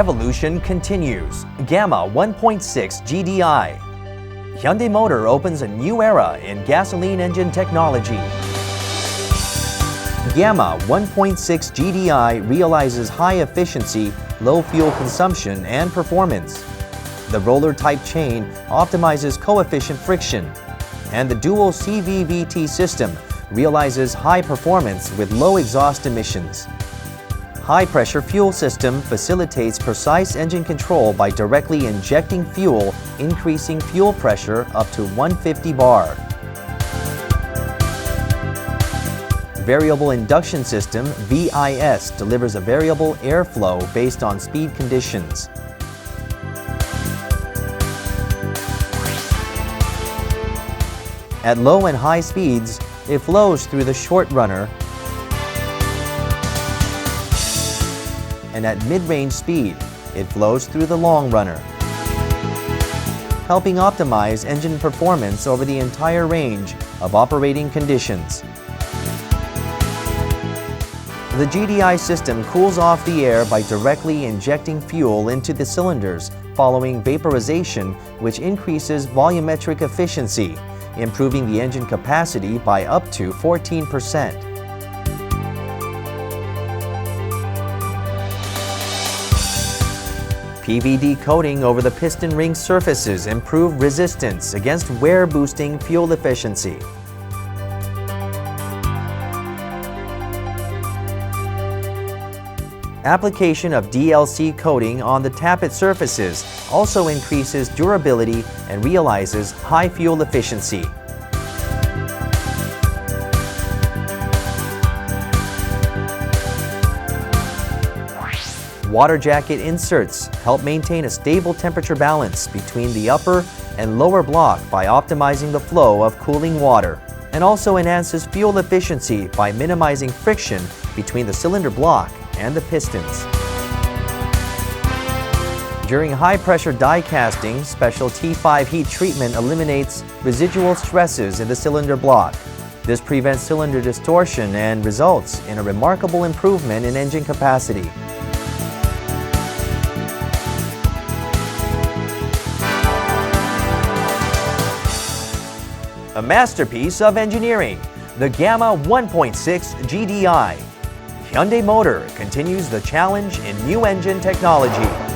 evolution continues. Gamma 1.6 GDI. Hyundai Motor opens a new era in gasoline engine technology. Gamma 1.6 GDI realizes high efficiency, low fuel consumption, and performance. The roller-type chain optimizes coefficient friction, and the dual CVVT system realizes high performance with low exhaust emissions. High-pressure fuel system facilitates precise engine control by directly injecting fuel, increasing fuel pressure up to 150 bar. Variable Induction System (VIS) delivers a variable airflow based on speed conditions. At low and high speeds, it flows through the short runner, and at mid-range speed, it flows through the long runner, helping optimize engine performance over the entire range of operating conditions. The GDI system cools off the air by directly injecting fuel into the cylinders following vaporization, which increases volumetric efficiency, improving the engine capacity by up to 14%. PVD coating over the piston ring surfaces improve resistance against wear-boosting fuel efficiency. Application of DLC coating on the tappet surfaces also increases durability and realizes high fuel efficiency. Water jacket inserts help maintain a stable temperature balance between the upper and lower block by optimizing the flow of cooling water, and also enhances fuel efficiency by minimizing friction between the cylinder block and the pistons. During high-pressure die casting, special T5 heat treatment eliminates residual stresses in the cylinder block. This prevents cylinder distortion and results in a remarkable improvement in engine capacity. A masterpiece of engineering, the Gamma 1.6 GDI. Hyundai Motor continues the challenge in new engine technology.